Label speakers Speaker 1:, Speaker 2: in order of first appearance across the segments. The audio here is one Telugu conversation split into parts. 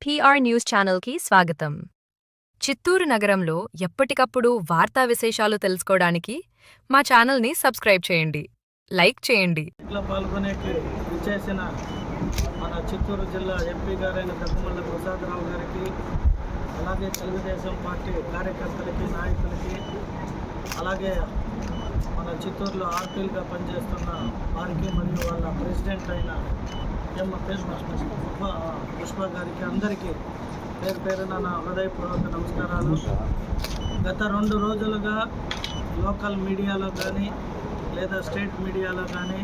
Speaker 1: పిఆర్ న్యూస్ ఛానల్కి స్వాగతం. చిత్తూరు నగరంలో ఎప్పటికప్పుడు వార్తా విశేషాలు తెలుసుకోవడానికి మా ఛానల్ని సబ్స్క్రైబ్ చేయండి, లైక్ చేయండి.
Speaker 2: పాల్గొనేకి విచ్చేసిన మన చిత్తూరు జిల్లా ఎంపీ గారైన దగ్గుమల్ల ప్రసాదరావు గారికి, అలాగే తెలుగుదేశం పార్టీ కార్యకర్తలకి, నాయకులకి, అలాగే మన చిత్తూరులో ఆర్పీలుగా పనిచేస్తున్న వారికి మరియు వాళ్ళ ప్రెసిడెంట్ అయిన పుష్ప గారికి అందరికీ పేరు పేరున నా హృదయపూర్వక నమస్కారాలు. గత 2 రోజులుగా లోకల్ మీడియాలో కానీ లేదా స్టేట్ మీడియాలో కానీ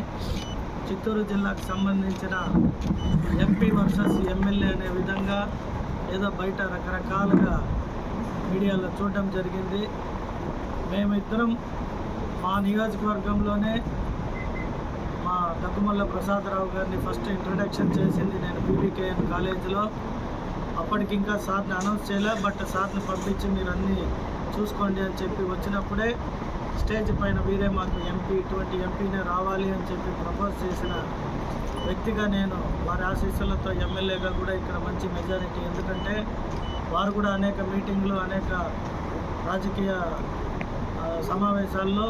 Speaker 2: చిత్తూరు జిల్లాకు సంబంధించిన ఎంపీ వర్సెస్ ఎమ్మెల్యే అనే విధంగా ఏదో బయట రకరకాలుగా మీడియాలో చూడడం జరిగింది. మేమిద్దరం మా నియోజకవర్గంలోనే మా దగ్గుమల్ల ప్రసాదరావు గారిని ఫస్ట్ ఇంట్రడక్షన్ చేసింది నేను బీబీకేఎన్ కాలేజీలో. అప్పటికి ఇంకా సార్ని అనౌన్స్ చేయలే, బట్ సార్ని పంపించి మీరు అన్నీ చూసుకోండి అని చెప్పి వచ్చినప్పుడే స్టేజ్ పైన వీరే మాకు ఎంపీ, ఇటువంటి ఎంపీనే రావాలి అని చెప్పి ప్రపోజ్ చేసిన వ్యక్తిగా నేను వారి ఆశీస్సులతో ఎమ్మెల్యేగా కూడా ఇక్కడ మంచి మెజారిటీ, ఎందుకంటే వారు కూడా అనేక మీటింగ్లు, అనేక రాజకీయ సమావేశాల్లో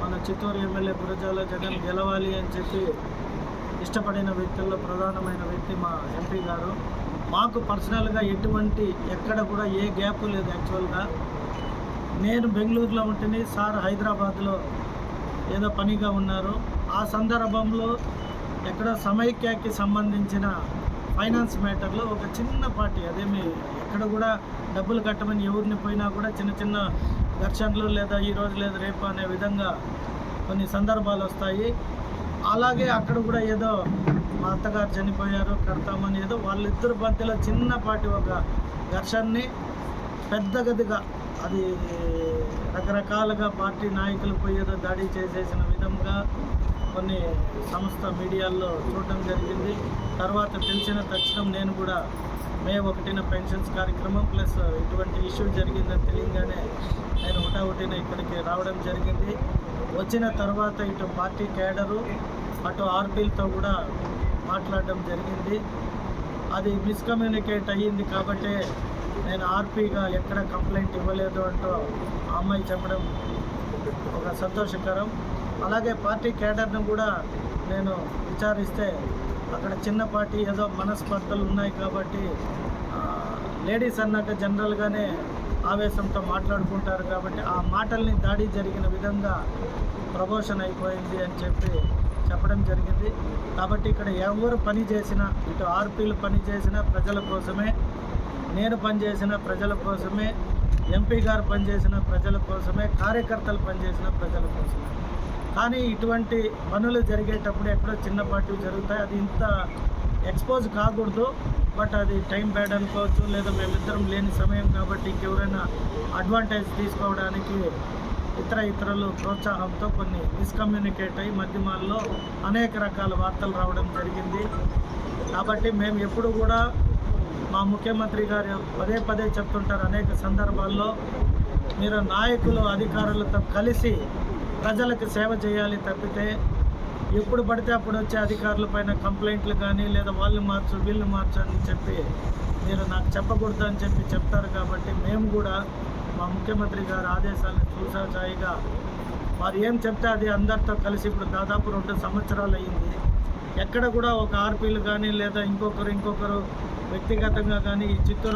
Speaker 2: మన చిత్తూరు ఎమ్మెల్యే గురజాల జగన్ గెలవాలి అని చెప్పి ఇష్టపడిన వ్యక్తుల్లో ప్రధానమైన వ్యక్తి మా ఎంపీ గారు. మాకు పర్సనల్గా ఎక్కడ కూడా ఏ గ్యాప్ లేదు. యాక్చువల్గా నేను బెంగళూరులో ఉంటేనే సార్ హైదరాబాద్లో ఏదో పనిగా ఉన్నారు. ఆ సందర్భంలో ఎక్కడ సమైక్యకి సంబంధించిన ఫైనాన్స్ మ్యాటర్లో ఒక చిన్న పార్టీ, అదేమి ఎక్కడ కూడా డబ్బులు కట్టమని ఎవరిని పోయినా కూడా చిన్న చిన్న ఘర్షణలు లేదా ఈరోజు లేదా రేపు అనే విధంగా కొన్ని సందర్భాలు వస్తాయి. అలాగే అక్కడ కూడా ఏదో మా అత్తగారు చనిపోయారు కడతామని ఏదో వాళ్ళిద్దరు మధ్యలో చిన్నపాటి ఒక ఘర్షణని పెద్ద గదిగా అది రకరకాలుగా పార్టీ నాయకులు పోయేదో దాడి చేసేసిన విధంగా కొన్ని సంస్థ మీడియాల్లో చూడడం జరిగింది. తర్వాత తెలిసిన తక్షణం నేను కూడా మే 1న పెన్షన్స్ కార్యక్రమం ప్లస్ ఇటువంటి ఇష్యూ జరిగిందని తెలియగానే నేను ఒకటిన ఇక్కడికి రావడం జరిగింది. వచ్చిన తర్వాత ఇటు పార్టీ క్యాడరు అటు ఆర్పీలతో కూడా మాట్లాడడం జరిగింది. అది మిస్కమ్యూనికేట్ అయ్యింది కాబట్టి నేను ఆర్పీగా ఎక్కడ కంప్లైంట్ ఇవ్వలేదు అంటూ ఆ అమ్మాయి చెప్పడం ఒక సంతోషకరం. అలాగే పార్టీ క్యాడర్ను కూడా నేను విచారిస్తే అక్కడ చిన్న పార్టీ ఏదో మనస్పర్ధలు ఉన్నాయి కాబట్టి లేడీస్ అన్నాక జనరల్గానే ఆవేశంతో మాట్లాడుకుంటారు కాబట్టి ఆ మాటల్ని దాడి జరిగిన విధంగా ప్రమోషన్ అయిపోయింది అని చెప్పి చెప్పడం జరిగింది. కాబట్టి ఇక్కడ ఎవరు పని చేసినా, ఇటు ఆర్పీలు పని చేసినా ప్రజల కోసమే, నేను పనిచేసిన ప్రజల కోసమే, ఎంపీ గారు పనిచేసిన ప్రజల కోసమే, కార్యకర్తలు పనిచేసిన ప్రజల కోసమే. కానీ ఇటువంటి పనులు జరిగేటప్పుడు ఎక్కడో చిన్నపాటి జరుగుతాయి. అది ఇంత ఎక్స్పోజ్ కాకూడదు, బట్ అది టైం బ్యాడ్ అనుకోవచ్చు, లేదా మేమిద్దరం లేని సమయం కాబట్టి ఇంకెవరైనా అడ్వాంటేజ్ తీసుకోవడానికి ఇతరులు ప్రోత్సాహంతో కొన్ని మిస్కమ్యూనికేట్ అయ్యి మాధ్యమాల్లో అనేక రకాల వార్తలు రావడం జరిగింది. కాబట్టి మేము ఎప్పుడు కూడా మా ముఖ్యమంత్రి గారు పదే చెప్తుంటారు అనేక సందర్భాల్లో, మీరు నాయకులు అధికారులతో కలిసి ప్రజలకు సేవ చేయాలి తప్పితే ఎప్పుడు పడితే అప్పుడు వచ్చే అధికారుల పైన కంప్లైంట్లు కానీ లేదా వాళ్ళు మార్చు వీళ్ళు మార్చు అని చెప్పి మీరు నాకు చెప్పకూడదు అని చెప్పి చెప్తారు. కాబట్టి మేము కూడా మా ముఖ్యమంత్రి గారి ఆదేశాలను చూసాచాయిగా వారు ఏం చెప్తే అది అందరితో కలిసి ఇప్పుడు దాదాపు 2 సంవత్సరాలు అయ్యింది. ఎక్కడ కూడా ఒక ఆర్పీలు కానీ లేదా ఇంకొకరు వ్యక్తిగతంగా కానీ ఈ చిత్తూరు